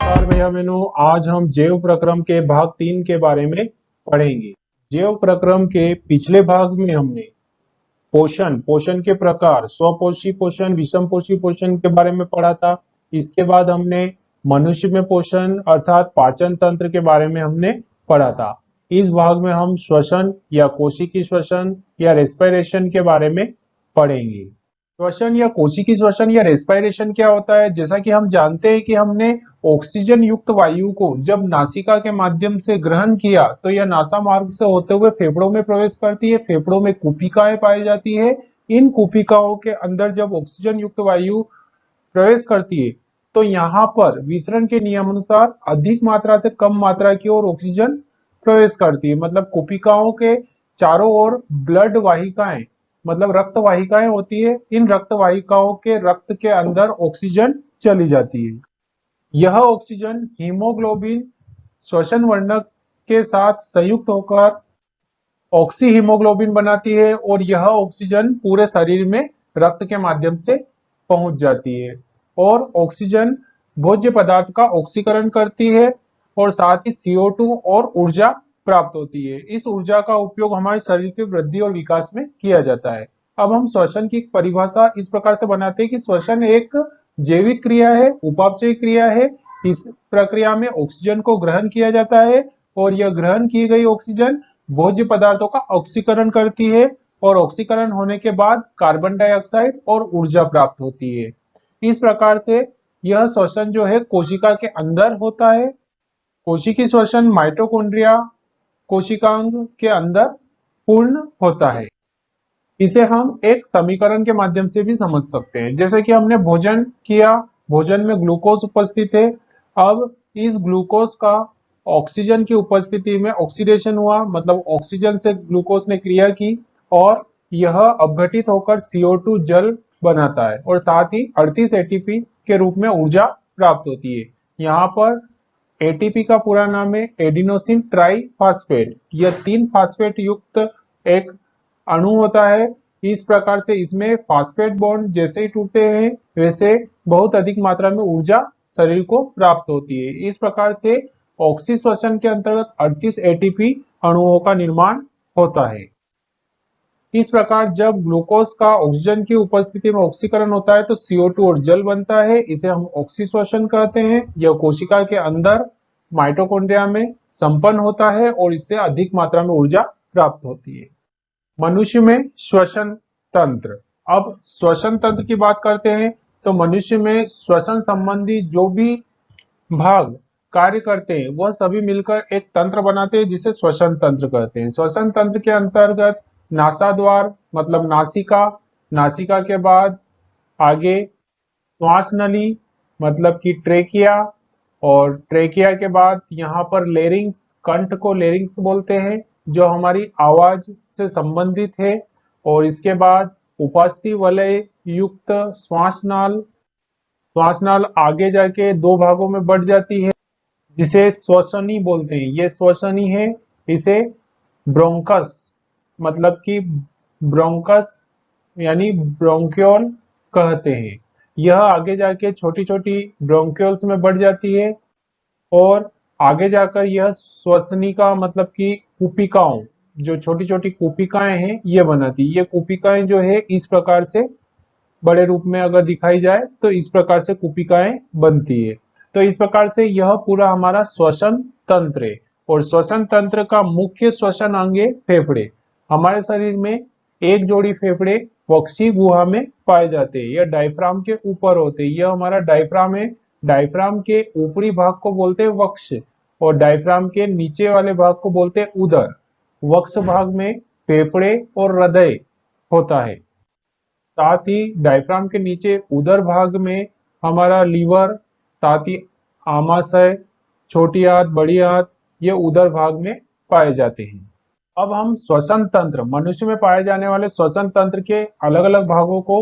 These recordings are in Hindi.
नमस्कार भैया बहनों, आज हम जैव प्रक्रम के भाग 3 के बारे में पढ़ेंगे। जैव प्रक्रम के पिछले भाग में हमने पोषण के प्रकार, स्वपोषी पोषण, विषम पोषी पोषण के बारे में पढ़ा था। इसके बाद हमने मनुष्य में पोषण अर्थात पाचन तंत्र के बारे में हमने पढ़ा था। इस भाग में हम श्वसन या कोशिकी श्वसन या रेस्पिरेशन के बारे में पढ़ेंगे। श्वसन या कोशिकी श्वसन या रेस्पिरेशन क्या होता है? जैसा कि हम जानते हैं कि हमने ऑक्सीजन युक्त वायु को जब नासिका के माध्यम से ग्रहण किया तो यह नासा मार्ग से होते हुए फेफड़ों में प्रवेश करती है। फेफड़ों में कुपिकाएं पाई जाती है। इन कुपिकाओं के अंदर जब ऑक्सीजन युक्त वायु प्रवेश करती है तो यहाँ पर विसरण के नियमानुसार अधिक मात्रा से कम मात्रा की ओर ऑक्सीजन प्रवेश करती है। मतलब कुपिकाओं के चारों ओर ब्लड वाहिकाएं मतलब रक्त वाहिकाएं होती है। इन रक्त वाहिकाओं के रक्त के अंदर ऑक्सीजन चली जाती है। यह ऑक्सीजन हीमोग्लोबिन श्वसन वर्णक के साथ संयुक्त होकर ऑक्सी हीमोग्लोबिन बनाती है और यह ऑक्सीजन पूरे शरीर में रक्त के माध्यम से पहुंच जाती है और ऑक्सीजन भोज्य पदार्थ का ऑक्सीकरण करती है और साथ ही CO2 और ऊर्जा प्राप्त होती है। इस ऊर्जा का उपयोग हमारे शरीर की वृद्धि और विकास में किया जाता है। अब हम श्वसन की परिभाषा इस प्रकार से बनाते हैं कि श्वसन एक जैविक क्रिया है, उपापचय क्रिया है। इस प्रक्रिया में ऑक्सीजन को ग्रहण किया जाता है और यह ग्रहण की गई ऑक्सीजन भोज्य पदार्थों का ऑक्सीकरण करती है और ऑक्सीकरण होने के बाद कार्बन डाइऑक्साइड और ऊर्जा प्राप्त होती है। इस प्रकार से यह श्वसन जो है कोशिका के अंदर होता है। कोशिकी श्वसन माइटोकॉन्ड्रिया कोशिकांग के अंदर पूर्ण होता है। इसे हम एक समीकरण के माध्यम से भी समझ सकते हैं। जैसे कि हमने भोजन किया, भोजन में ग्लूकोज उपस्थित है। अब इस ग्लूकोज का ऑक्सीजन की उपस्थिति में ऑक्सीडेशन हुआ, मतलब ऑक्सीजन से ग्लूकोज ने क्रिया की और यह अपघटित होकर CO2 जल बनाता है और साथ ही 38 ATP के रूप में ऊर्जा प्राप्त होती है। यहाँ पर ATP का पूरा नाम है एडिनोसिन ट्राइफॉस्फेट। यह 3 फास्फेट युक्त एक अणु होता है। इस प्रकार से इसमें फास्फेट बॉन्ड जैसे ही टूटते हैं वैसे बहुत अधिक मात्रा में ऊर्जा शरीर को प्राप्त होती है। इस प्रकार से ऑक्सी श्वसन के अंतर्गत 38 ATP अणुओं का निर्माण होता है। इस प्रकार जब ग्लूकोज का ऑक्सीजन की उपस्थिति में ऑक्सीकरण होता है तो CO2 और जल बनता है। इसे हम ऑक्सी श्वसन कहते हैं। यह कोशिका के अंदर माइटोकॉन्ड्रिया में संपन्न होता है और इससे अधिक मात्रा में ऊर्जा प्राप्त होती है। मनुष्य में श्वसन तंत्र। अब श्वसन तंत्र की बात करते हैं तो मनुष्य में श्वसन संबंधी जो भी भाग कार्य करते हैं वह सभी मिलकर एक तंत्र बनाते हैं जिसे श्वसन तंत्र कहते हैं। श्वसन तंत्र के अंतर्गत नासाद्वार मतलब नासिका, नासिका के बाद आगे श्वास नली मतलब कि ट्रेकिया और ट्रेकिया के बाद यहाँ पर लेरिंग्स, कंठ को लेरिंग्स बोलते हैं जो हमारी आवाज से संबंधित है और इसके बाद उपास्थि वलय युक्त श्वासनाल। श्वासनाल आगे जाके 2 भागों में बढ़ जाती है जिसे श्वसनी बोलते हैं। ये श्वसनी है। इसे ब्रोंकस मतलब कि ब्रोंकस यानी ब्रोंक्योल कहते हैं। यह आगे जाके छोटी छोटी ब्रोंक्योल्स में बढ़ जाती है और आगे जाकर यह श्वसनिका मतलब कि कुपिकाओं, जो छोटी छोटी कुपिकाएं हैं ये बनाती है। ये कुपिकाएं जो है इस प्रकार से बड़े रूप में अगर दिखाई जाए तो इस प्रकार से कुपिकाएं बनती है। तो इस प्रकार से यह पूरा हमारा श्वसन तंत्र है और श्वसन तंत्र का मुख्य श्वसन अंग है फेफड़े। हमारे शरीर में एक जोड़ी फेफड़े वक्षी गुहा में पाए जाते हैं। यह डायफ्राम के ऊपर होते हैं। यह हमारा डायफ्राम है। डायफ्राम के ऊपरी भाग को बोलते हैं वक्ष और डायफ्राम के नीचे वाले भाग को बोलते हैं उदर। वक्ष भाग में फेफड़े और हृदय होता है। साथ ही डायफ्राम के नीचे उदर भाग में हमारा लीवर, साथ ही आमाशय, छोटी आंत, बड़ी आंत, ये उदर भाग में पाए जाते हैं। अब हम श्वसन तंत्र, मनुष्य में पाए जाने वाले श्वसन तंत्र के अलग अलग भागों को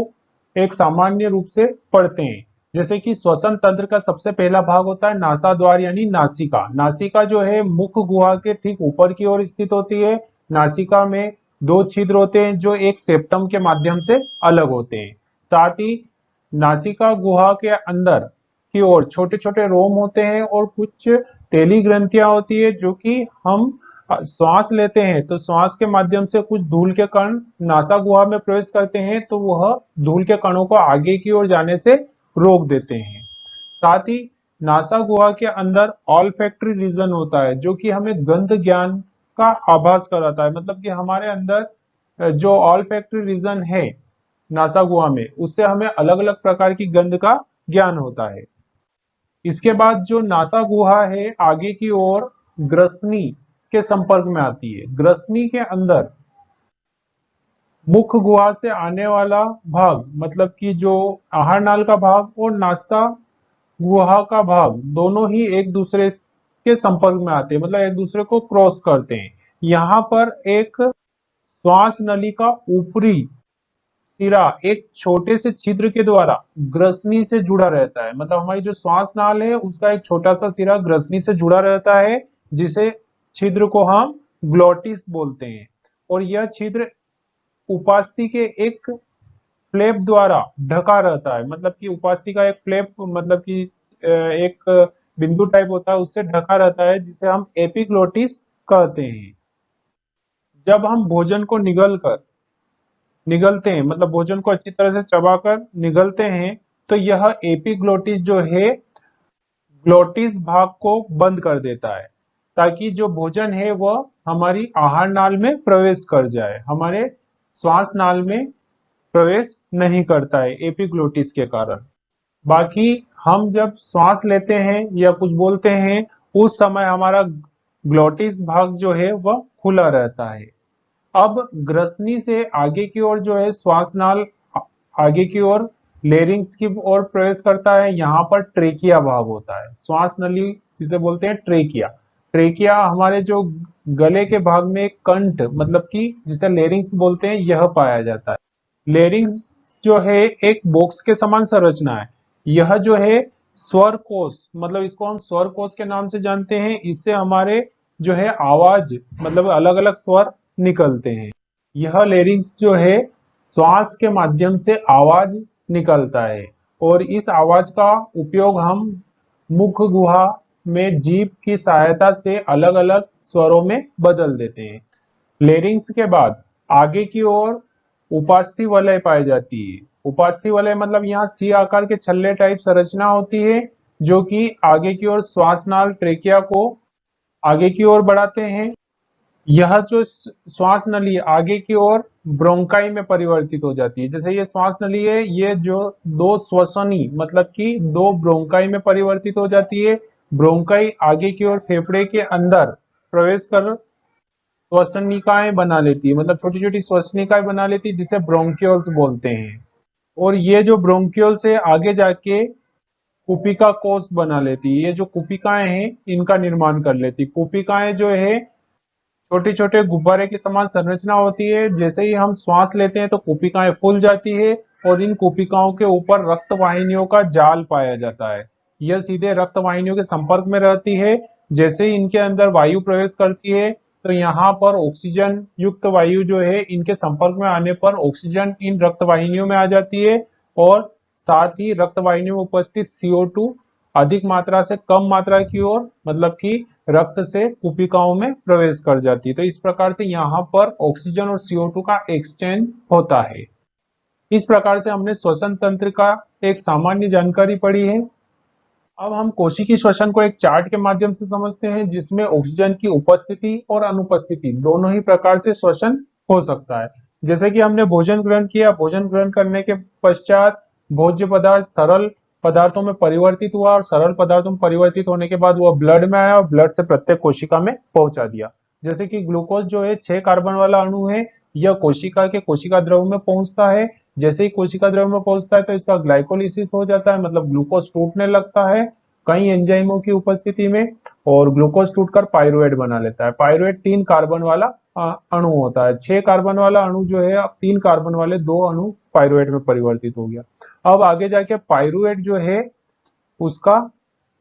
एक सामान्य रूप से पढ़ते हैं। जैसे कि श्वसन तंत्र का सबसे पहला भाग होता है नासाद्वार यानी नासिका। नासिका जो है मुख गुहा के ठीक ऊपर की ओर स्थित होती है। नासिका में 2 छिद्र होते हैं जो एक सेप्टम के माध्यम से अलग होते हैं। साथ ही नासिका गुहा के अंदर की ओर छोटे छोटे रोम होते हैं और कुछ तेली ग्रंथियां होती है, जो कि हम श्वास लेते हैं तो श्वास के माध्यम से कुछ धूल के कण नासा गुहा में प्रवेश करते हैं, तो वह धूल के कणों को आगे की ओर जाने से रोक देते हैं। साथ ही नासा गुहा के अंदर ऑल्फैक्टरी रीजन होता है, जो कि हमें गंध ज्ञान का आभास कराता है। मतलब कि हमारे अंदर जो ऑल्फैक्टरी रीजन है नासा गुहा में, उससे हमें अलग अलग प्रकार की गंध का ज्ञान होता है। इसके बाद जो नासा गुहा है आगे की ओर ग्रसनी के संपर्क में आती है। ग्रसनी के अंदर मुख गुहा से आने वाला भाग, मतलब कि जो आहार नाल का भाग और नासा गुहा का भाग, दोनों ही एक दूसरे के संपर्क में आते हैं, मतलब एक दूसरे को क्रॉस करते हैं। यहाँ पर एक श्वास नली का ऊपरी सिरा एक छोटे से छिद्र के द्वारा ग्रसनी से जुड़ा रहता है। मतलब हमारी जो श्वास नाल है उसका एक छोटा सा सिरा ग्रसनी से जुड़ा रहता है, जिसे छिद्र को हम ग्लोटिस बोलते हैं। और यह छिद्र उपास्थि के एक फ्लैप द्वारा ढका रहता है। मतलब कि उपास्थि का एक फ्लैप, मतलब कि एक बिंदु टाइप होता है, उससे ढका रहता है, जिसे हम एपिग्लोटिस कहते हैं। जब हम भोजन को निगलते हैं, मतलब भोजन को अच्छी तरह से चबाकर निगलते हैं, तो यह एपिग्लोटिस जो है ग्लोटिस भाग को बंद कर देता है, ताकि जो भोजन है वह हमारी आहार नाल में प्रवेश कर जाए। हमारे श्वास नाल में प्रवेश नहीं करता है एपिग्लोटिस के कारण। बाकी हम जब श्वास लेते हैं या कुछ बोलते हैं, उस समय हमारा ग्लोटिस भाग जो है वह खुला रहता है। अब ग्रसनी से आगे की ओर जो है श्वास नाल आगे की ओर लेरिंग्स की ओर प्रवेश करता है। यहाँ पर ट्रेकिया भाग होता है, श्वास नली जिसे बोलते हैं ट्रेकिया। ट्रेकिया हमारे जो गले के भाग में एक कंठ, मतलब कि जिसे लेरिंग्स बोलते हैं, यह पाया जाता है। लेरिंग्स जो है एक बॉक्स के समान संरचना है। यह जो है स्वर कोश, मतलब इसको हम स्वर कोश के नाम से जानते हैं। इससे हमारे जो है आवाज, मतलब अलग अलग स्वर निकलते हैं। यह लेरिंग्स जो है श्वास के माध्यम से आवाज निकलता है, और इस आवाज का उपयोग हम मुख गुहा में जीभ की सहायता से अलग अलग स्वरों में बदल देते हैं। लेरिंग्स के बाद आगे की ओर उपास्थि वलय पाई जाती है। उपास्थि वलय मतलब यहाँ सी आकार के छल्ले टाइप संरचना होती है, जो कि आगे की ओर श्वास नाल ट्रेकिया को आगे की ओर बढ़ाते हैं। यह जो श्वास नली आगे की ओर ब्रोंकाई में परिवर्तित हो जाती है। जैसे ये श्वास नली है, ये जो दो श्वसनी, मतलब कि दो ब्रोंकाई में परिवर्तित हो जाती है। ब्रोंकाई आगे की ओर फेफड़े के अंदर प्रवेश कर श्वसनिकाएं बना लेती है, मतलब छोटी छोटी श्वसनिकाएं बना लेती है, जिसे ब्रोंक्यूल्स बोलते हैं। और ये जो ब्रोंक्यूल से आगे जाके कुपिका कोष बना लेती है। ये जो कुपिकाएं हैं इनका निर्माण कर लेती। कुपिकाएं जो है छोटे छोटे गुब्बारे के समान संरचना होती है। जैसे ही हम श्वास लेते हैं तो कुपिकाएं फूल जाती है, और इन कुपिकाओं के ऊपर रक्त वाहिनियों का जाल पाया जाता है। यह सीधे रक्त वाहिनियों के संपर्क में रहती है। जैसे ही इनके अंदर वायु प्रवेश करती है, तो यहाँ पर ऑक्सीजन युक्त वायु जो है इनके संपर्क में आने पर ऑक्सीजन इन रक्त वाहिनियों में आ जाती है, और साथ ही रक्त वाहिनियों में उपस्थित CO2 अधिक मात्रा से कम मात्रा की ओर, मतलब कि रक्त से कुपिकाओं में प्रवेश कर जाती है। तो इस प्रकार से यहाँ पर ऑक्सीजन और CO2 का एक्सचेंज होता है। इस प्रकार से हमने श्वसन तंत्र का एक सामान्य जानकारी पढ़ी है। अब हम कोशिकीय श्वसन को एक चार्ट के माध्यम से समझते हैं, जिसमें ऑक्सीजन की उपस्थिति और अनुपस्थिति दोनों ही प्रकार से श्वसन हो सकता है। जैसे कि हमने भोजन ग्रहण किया, भोजन ग्रहण करने के पश्चात भोज्य पदार्थ सरल पदार्थों में परिवर्तित हुआ, और सरल पदार्थों में परिवर्तित होने के बाद वह ब्लड में आया और ब्लड से प्रत्येक कोशिका में पहुंचा दिया। जैसे कि ग्लूकोज जो है 6 कार्बन वाला अणु है, यह कोशिका के कोशिका द्रव में पहुंचता है। जैसे ही कोशिका द्रव में पहुंचता है तो इसका ग्लाइकोलिसिस हो जाता है, मतलब ग्लूकोज टूटने लगता है कई एंजाइमों की उपस्थिति में, और ग्लूकोज टूटकर पाइरुवेट बना लेता है। पाइरुवेट 3 कार्बन वाला अणु होता है। 6 कार्बन वाला अणु जो है अब 3 कार्बन वाले 2 अणु पाइरुवेट में परिवर्तित हो गया। अब आगे जाके पाइरुवेट जो है उसका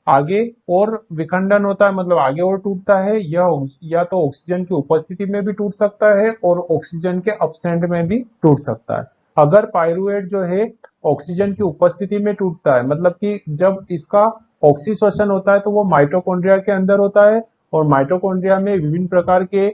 आगे और विखंडन होता है, मतलब आगे और टूटता है। यह या तो ऑक्सीजन की उपस्थिति में भी टूट सकता है और ऑक्सीजन के अपसेंट में भी टूट सकता है। अगर पाइरुवेट जो है ऑक्सीजन की उपस्थिति में टूटता है, मतलब कि जब इसका ऑक्सीश्वसन होता है तो वो माइटोकॉन्ड्रिया के अंदर होता है, और माइटोकॉन्ड्रिया में विभिन्न प्रकार के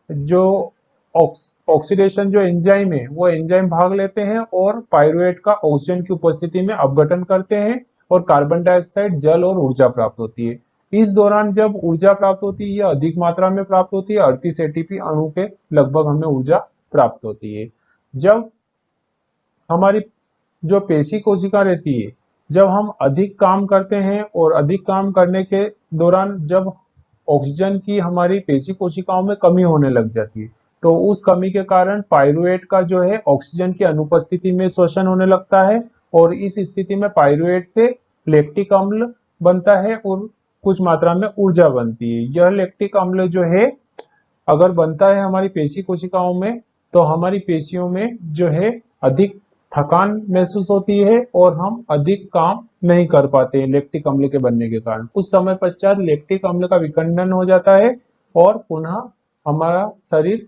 जो ऑक्सीडेशन जो एंजाइम है वो एंजाइम भाग लेते हैं और पाइरुवेट का ऑक्सीजन की उपस्थिति में अपघटन करते हैं और कार्बन डाइऑक्साइड, जल और ऊर्जा प्राप्त होती है। इस दौरान जब ऊर्जा प्राप्त होती है, यह अधिक मात्रा में प्राप्त होती है, 38 एटीपी अणु के लगभग हमें ऊर्जा प्राप्त होती है। जब हमारी जो पेशी कोशिका रहती है, जब हम अधिक काम करते हैं और अधिक काम करने के दौरान जब ऑक्सीजन की हमारी पेशी कोशिकाओं में कमी होने लग जाती है, तो उस कमी के कारण पाइरुवेट का जो है ऑक्सीजन की अनुपस्थिति में शोषण होने लगता है, और इस स्थिति में पाइरुवेट से लैक्टिक अम्ल बनता है और कुछ मात्रा में ऊर्जा बनती है। यह लैक्टिक अम्ल जो है अगर बनता है हमारी पेशी कोशिकाओं में, तो हमारी पेशियों में जो है अधिक थकान महसूस होती है और हम अधिक काम नहीं कर पाते हैं लैक्टिक अम्ल के बनने के कारण। कुछ समय पश्चात लैक्टिक अम्ल का विखंडन हो जाता है और पुनः हमारा शरीर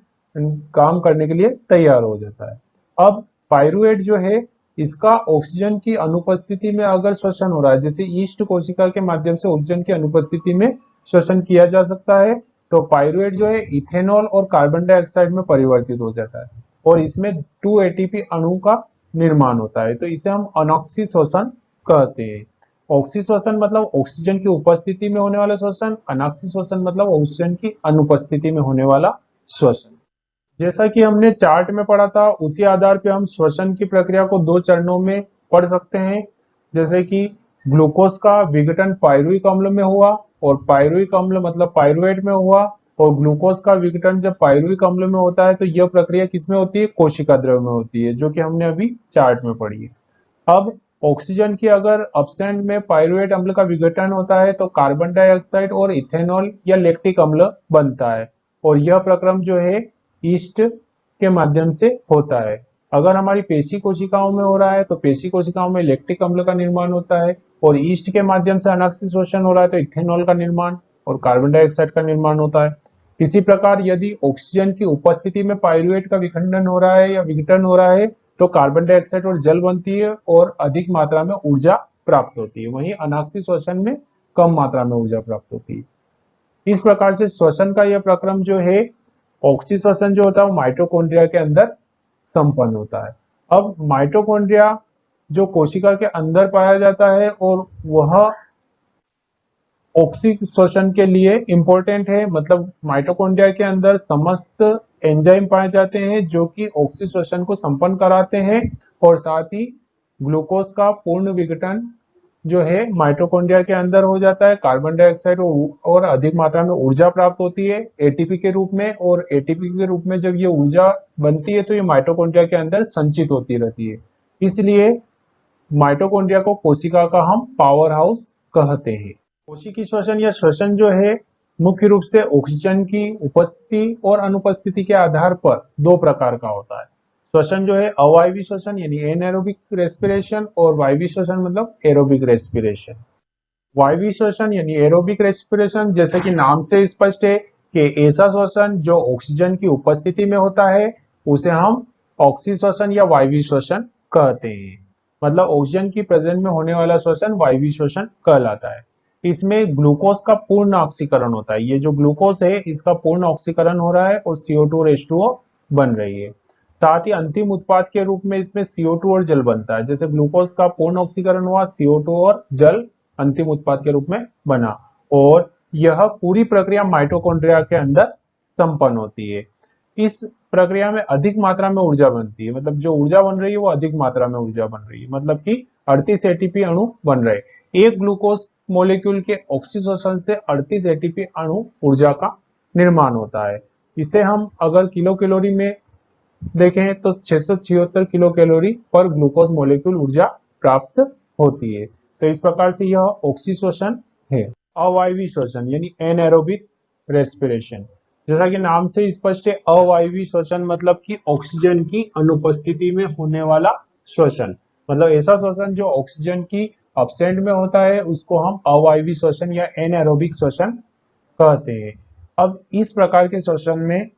काम करने के लिए तैयार हो जाता है। अब पाइरुवेट जो है इसका ऑक्सीजन की अनुपस्थिति में अगर श्वसन हो रहा है, जैसे ईस्ट कोशिका के माध्यम से ऑक्सीजन की अनुपस्थिति में श्वसन किया जा सकता है, तो पाइरुवेट जो है इथेनॉल और कार्बन डाइऑक्साइड में परिवर्तित हो जाता है और इसमें 2 एटीपी अणु का निर्माण होता है। तो इसे हम अनॉक्सी श्वसन कहते हैं। ऑक्सी श्वसन मतलब ऑक्सीजन की उपस्थिति में होने वाला श्वसन, अनॉक्सी श्वसन मतलब ऑक्सीजन की अनुपस्थिति में होने वाला श्वसन। जैसा कि हमने चार्ट में पढ़ा था, उसी आधार पे हम श्वसन की प्रक्रिया को 2 चरणों में पढ़ सकते हैं। जैसे कि ग्लूकोज का विघटन पाइरुविक अम्ल में हुआ और पाइरुविक अम्ल मतलब पाइरुवेट में हुआ, और ग्लूकोज का विघटन जब पाइरुविक अम्ल में होता है तो यह प्रक्रिया किसमें होती है? कोशिका द्रव्य में होती है, जो कि हमने अभी चार्ट में पढ़ी है। अब ऑक्सीजन की अगर अपसेंट में पाइरुवेट अम्ल का विघटन होता है तो कार्बन डाइऑक्साइड और इथेनॉल या लैक्टिक अम्ल बनता है, और यह प्रक्रम जो है ईस्ट के माध्यम से होता है। अगर हमारी पेशी कोशिकाओं में हो रहा है तो पेशी कोशिकाओं में लैक्टिक अम्ल का निर्माण होता है, और ईस्ट के माध्यम से अनाक्सी शोषण हो रहा है तो इथेनॉल का निर्माण और कार्बन डाइऑक्साइड का निर्माण होता है। इसी प्रकार यदि ऑक्सीजन की उपस्थिति में पाइरुवेट का विखंडन हो रहा है या विघटन हो रहा है तो कार्बन डाइऑक्साइड और जल बनती है और अधिक मात्रा में ऊर्जा प्राप्त होती है। वहीं अनाक्सी श्वसन में कम मात्रा में ऊर्जा प्राप्त होती है। इस प्रकार से श्वसन का यह प्रक्रम जो है, ऑक्सी श्वसन जो होता है वो माइटोकॉन्ड्रिया के अंदर संपन्न होता है। अब माइटोकॉन्ड्रिया जो कोशिका के अंदर पाया जाता है और वह ऑक्सी श्वसन के लिए इंपॉर्टेंट है, मतलब माइटोकॉन्ड्रिया के अंदर समस्त एंजाइम पाए जाते हैं जो कि ऑक्सी श्वसन को संपन्न कराते हैं, और साथ ही ग्लूकोज का पूर्ण विघटन जो है माइटोकॉन्ड्रिया के अंदर हो जाता है। कार्बन डाइऑक्साइड और अधिक मात्रा में ऊर्जा प्राप्त होती है एटीपी के रूप में, और एटीपी के रूप में जब ये ऊर्जा बनती है तो ये माइटोकॉन्ड्रिया के अंदर संचित होती रहती है। इसलिए माइटोकॉन्ड्रिया को कोशिका का हम पावर हाउस कहते हैं। कोशिकीय श्वसन या श्वसन जो है मुख्य रूप से ऑक्सीजन की उपस्थिति और अनुपस्थिति के आधार पर 2 प्रकार का होता है। श्वसन जो है अवायवीय श्वसन यानी एनएरोबिक रेस्पिरेशन, और वायवीय श्वसन मतलब एरोबिक रेस्पिरेशन। वायवीय श्वसन यानी एरोबिक रेस्पिरेशन, जैसे कि नाम से स्पष्ट है कि ऐसा श्वसन जो ऑक्सीजन की उपस्थिति में होता है उसे हम ऑक्सी श्वसन या वायवीय श्वसन कहते हैं। मतलब ऑक्सीजन की प्रेजेंस में होने वाला श्वसन वायवीय श्वसन कहलाता है। इसमें ग्लूकोज का पूर्ण ऑक्सीकरण होता है। ये जो ग्लूकोज है इसका पूर्ण ऑक्सीकरण हो रहा है और CO2 और H2O बन रही है। साथ ही अंतिम उत्पाद के रूप में इसमें CO2 और जल बनता है। जैसे ग्लूकोज का पूर्ण ऑक्सीकरण हुआ, CO2 और जल अंतिम उत्पाद के रूप में बना, और यह पूरी प्रक्रिया माइटोकॉन्ड्रिया के अंदर संपन्न होती है। इस प्रक्रिया में अधिक मात्रा में ऊर्जा बनती है, मतलब जो ऊर्जा बन रही है वो अधिक मात्रा में ऊर्जा बन रही है, मतलब कि 38 एटीपी अणु बन रहे। एक ग्लूकोज मॉलिक्यूल के ऑक्सीश्वसन से 38 एटीपी अणु ऊर्जा का निर्माण होता है। इसे हम अगर किलो कैलोरी में देखें तो 676 किलो कैलोरी पर ग्लूकोज मॉलिक्यूल ऊर्जा प्राप्त होती है। तो इस प्रकार से यह ऑक्सीश्वसन है। अवायवीय श्वसन यानी एनएरोबिक रेस्पिरेशन, जैसा कि नाम से स्पष्ट है, अवायवीय श्वसन मतलब कि ऑक्सीजन की अनुपस्थिति में होने वाला श्वसन, मतलब ऐसा श्वसन जो ऑक्सीजन की अपसेंट में होता है उसको हम अवायवीय श्वसन या एनएरोबिक श्वसन कहते हैं। अब इस प्रकार के श्वसन में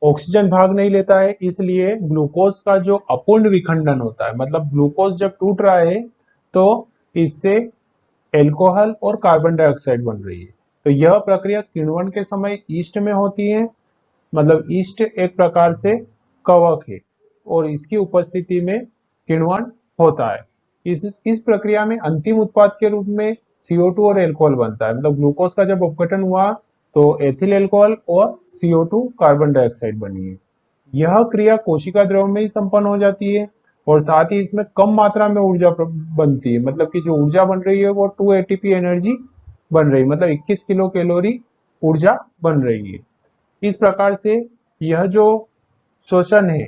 ऑक्सीजन भाग नहीं लेता है, इसलिए ग्लूकोज का जो अपूर्ण विखंडन होता है, मतलब ग्लूकोज जब टूट रहा है तो इससे एल्कोहल और कार्बन डाइऑक्साइड बन रही है। तो यह प्रक्रिया किण्वन के समय ईस्ट में होती है, मतलब ईस्ट एक प्रकार से कवक है और इसकी उपस्थिति में किण्वन होता है। इस प्रक्रिया में अंतिम उत्पाद के रूप में CO2 और एल्कोहल बनता है। मतलब ग्लूकोज का जब अपघटन हुआ तो एथिल एल्कोहल और CO2 कार्बन डाइऑक्साइड बनी है। यह क्रिया कोशिका द्रव में ही संपन्न हो जाती है और साथ ही इसमें कम मात्रा में ऊर्जा बनती है। मतलब कि जो ऊर्जा बन रही है वो 2 ATP एनर्जी बन रही है, मतलब 21 किलो कैलोरी ऊर्जा बन रही है। इस प्रकार से यह जो श्वसन है,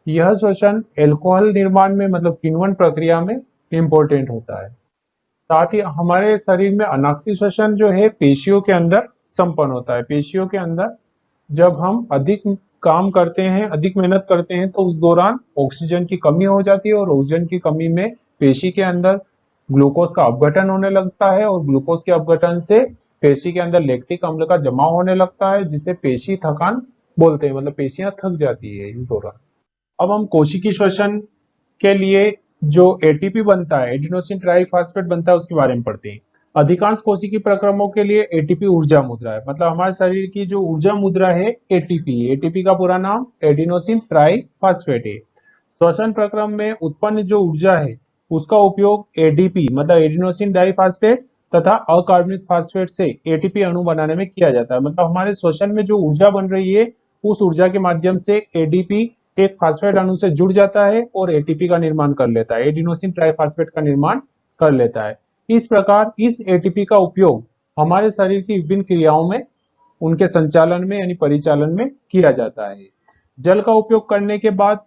यह श्वसन एल्कोहल निर्माण में मतलब किण्वन प्रक्रिया में इंपॉर्टेंट होता है। साथ ही हमारे शरीर में अनाक्षी श्वसन जो है पेशियों के अंदर संपन्न होता है। पेशियों के अंदर जब हम अधिक काम करते हैं, अधिक मेहनत करते हैं, तो उस दौरान ऑक्सीजन की कमी हो जाती है और ऑक्सीजन की कमी में पेशी के अंदर ग्लूकोज का अपघटन होने लगता है और ग्लूकोज के अपघटन से पेशी के अंदर लैक्टिक अम्ल का जमाव होने लगता है, जिसे पेशी थकान बोलते हैं। मतलब पेशियां थक जाती है इस दौरान। अब हम कोशिकीय श्वसन के लिए जो एटीपी बनता है, एडिनोसिन ट्राइफॉस्फेट बनता है, उसके बारे में पढ़ते हैं। अधिकांश कोशिकीय प्रक्रमों के लिए एटीपी ऊर्जा मुद्रा है। मतलब हमारे शरीर की जो ऊर्जा मुद्रा है एटीपी। एटीपी का पूरा नाम एडिनोसिन ट्राइफॉस्फेट है। श्वसन प्रक्रम में उत्पन्न जो ऊर्जा है उसका उपयोग एडीपी मतलब एडिनोसिन डाइफॉस्फेट तथा अकार्बनिक फास्फेट से एटीपी अणु बनाने में किया जाता है। मतलब हमारे श्वसन में जो ऊर्जा बन रही है उस ऊर्जा के माध्यम से एडीपी एक फास्फेट अणु से जुड़ जाता है और एटीपी का निर्माण कर लेता है, एडिनोसिन ट्राइफॉस्फेट का निर्माण कर लेता है। इस प्रकार इस एटीपी का उपयोग हमारे शरीर की विभिन्न क्रियाओं में, उनके संचालन में यानी परिचालन में किया जाता है। जल का उपयोग करने के बाद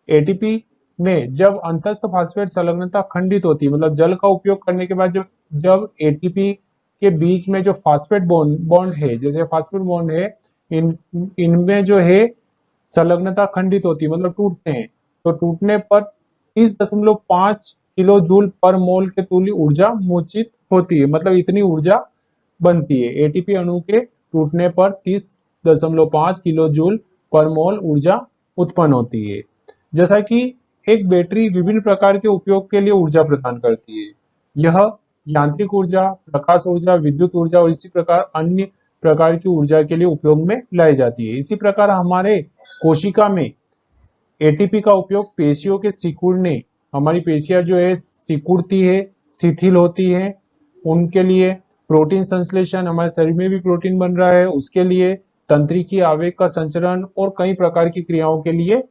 एटीपी में जब अंतस्थ फास्फेट संलग्नता खंडित होती है, मतलब जल का उपयोग करने के बाद जब जब एटीपी के बीच में जो फास्फेट बॉन्ड है, जैसे फास्फेट बॉन्ड है, इनमें जो है संलग्नता खंडित होती है, मतलब टूटते हैं। तो टूटने पर 30.5 किलो जूल पर मोल के तुल्य ऊर्जा मोचित होती है। मतलब इतनी ऊर्जा बनती है एटीपी अणु के टूटने पर 30.5 किलो जूल पर मोल ऊर्जा उत्पन्न होती है। जैसा कि एक बैटरी विभिन्न प्रकार के उपयोग के लिए ऊर्जा प्रदान करती है। यह यांत्रिक ऊर्जा, प्रकाश ऊर्जा, विद्युत ऊर्जा और इसी प्रकार अन्य प्रकार की ऊर्जा के लिए उपयोग में लाई जाती है। इसी प्रकार हमारे कोशिका में एटीपी का उपयोग पेशियों के सिकुड़ने, हमारी पेशियां जो है सिकुड़ती है, शिथिल होती है, उनके लिए प्रोटीन संश्लेषण, हमारे शरीर में भी प्रोटीन बन रहा है उसके लिए, तंत्रिकी आवेग का संचरण और कई प्रकार की क्रियाओं के लिए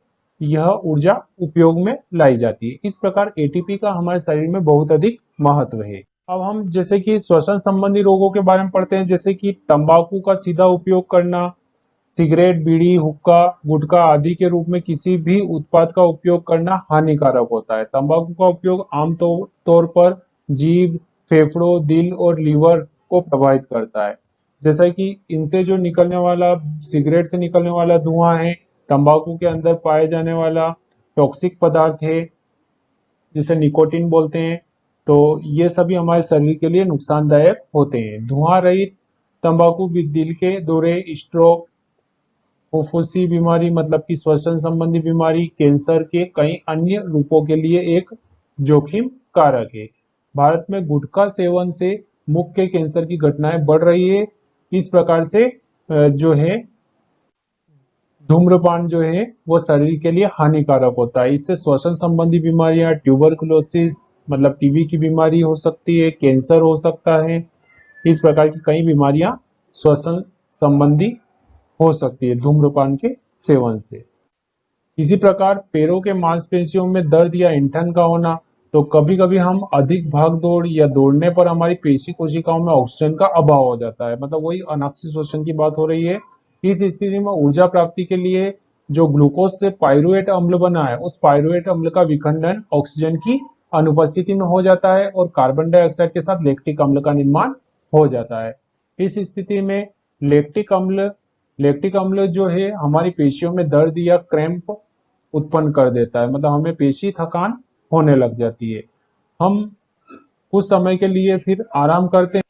यह ऊर्जा उपयोग में लाई जाती है। इस प्रकार एटीपी का हमारे शरीर में बहुत अधिक महत्व है। अब हम जैसे कि श्वसन संबंधी रोगों के बारे में पढ़ते हैं, जैसे कि तंबाकू का सीधा उपयोग करना, सिगरेट, बीड़ी, हुक्का, गुटखा आदि के रूप में किसी भी उत्पाद का उपयोग करना हानिकारक होता है। तंबाकू का उपयोग तौर पर जीभ, फेफड़ों, दिल और लीवर को प्रभावित करता है। जैसा कि इनसे जो निकलने वाला, सिगरेट से निकलने वाला धुआं है, तंबाकू के अंदर पाए जाने वाला टॉक्सिक पदार्थ है जिसे निकोटीन बोलते हैं, तो ये सभी हमारे शरीर के लिए नुकसानदायक होते हैं। धुआं रहित तंबाकू भी दिल के दौरे, स्ट्रोक, फुफ्फुसी बीमारी मतलब कि श्वसन संबंधी बीमारी, कैंसर के कई अन्य रूपों के लिए एक जोखिम कारक है। भारत में गुटखा सेवन से मुख्य कैंसर की घटनाएं बढ़ रही है। इस प्रकार से जो है धूम्रपान जो है वो शरीर के लिए हानिकारक होता है। इससे श्वसन संबंधी बीमारियां, ट्यूबरकुलोसिस मतलब टीबी की बीमारी हो सकती है, कैंसर हो सकता है। इस प्रकार की कई बीमारियां श्वसन संबंधी हो सकती है धूम्रपान के सेवन से। इसी प्रकार पैरों के मांसपेशियों में दर्द या ऐंठन का होना, तो कभी कभी हम अधिक भाग दौड़ या दौड़ने पर हमारी पेशी कोशिकाओं में ऑक्सीजन का अभाव हो जाता है, मतलब वही अनाक्षी श्वसन की बात हो रही है। इस स्थिति में ऊर्जा प्राप्ति के लिए जो ग्लूकोज से पायरुवेट अम्ल बना है, उस पायरुवेट अम्ल का विखंडन ऑक्सीजन की अनुपस्थिति में हो जाता है और कार्बन डाइऑक्साइड के साथ लैक्टिक अम्ल का निर्माण हो जाता है। इस स्थिति में लैक्टिक अम्ल जो है हमारी पेशियों में दर्द या क्रैम्प उत्पन्न कर देता है, मतलब हमें पेशी थकान होने लग जाती है। हम कुछ समय के लिए फिर आराम करते हैं।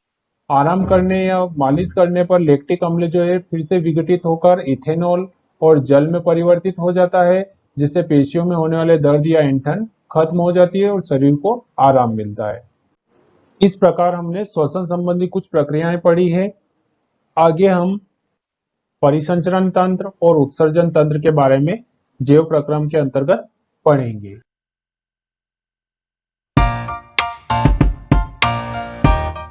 आराम करने या मालिश करने पर लैक्टिक अम्ल जो है फिर से विघटित होकर इथेनॉल और जल में परिवर्तित हो जाता है, जिससे पेशियों में होने वाले दर्द या ऐंठन खत्म हो जाती है और शरीर को आराम मिलता है। इस प्रकार हमने श्वसन संबंधी कुछ प्रक्रियाएं पढ़ी है। आगे हम परिसंचरण तंत्र और उत्सर्जन तंत्र के बारे में जैव प्रक्रम के अंतर्गत पढ़ेंगे।